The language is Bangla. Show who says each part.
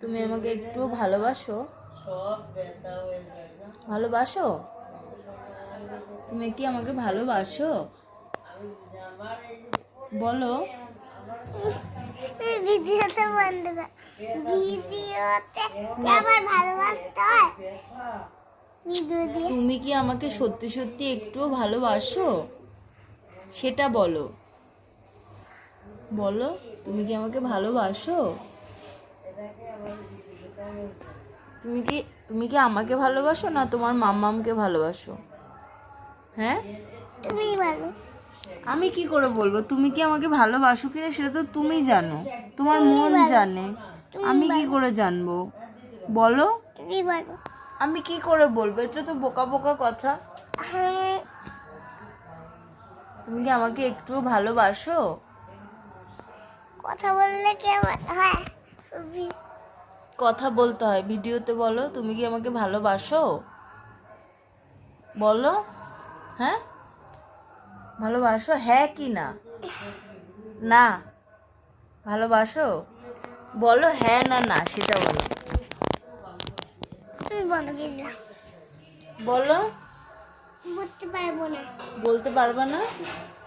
Speaker 1: তুমি আমাকে একটু ভালোবাসো? ভালোবাসো? তুমি কি আমাকে ভালোবাসো? বলো।
Speaker 2: ভিডিওতে বন্ধ কর। ভিডিওতে কি আবার ভালোবাসতে হয়? ভিডিও দিয়ে
Speaker 1: তুমি কি আমাকে সত্যি সত্যি একটুও ভালোবাসো? সেটা বলো। বলো, তুমি কি আমাকে ভালোবাসো? তুমি কি আমাকে ভালোবাসো না তোমার মাম্মামকে ভালোবাসো? হ্যাঁ,
Speaker 2: তুমি বলো।
Speaker 1: আমি কি করে বলবো তুমি কি আমাকে ভালোবাসো কিনা? সেটা তো তুমি জানো, তোমার মন জানে, আমি কি করে জানবো? বলো।
Speaker 2: তুমি বলো।
Speaker 1: আমি কি করে বলবো? এটা তো বোকা বোকা কথা। তুমি কি আমাকে একটু ভালোবাসো?
Speaker 2: কথা বললে কেমন হয়?
Speaker 1: কথা বলতে হয়, ভিডিওতে বলো তুমি কি আমাকে ভালোবাসো? বলো। হ্যাঁ, ভালোবাসো? হ্যাঁ কি না? না ভালোবাসো? বলো হ্যাঁ না না, সেটা বলো।
Speaker 2: তুমি বলো কিন্তু
Speaker 1: বলো।
Speaker 2: বলতে পারবো না।
Speaker 1: বলতে পারবা না?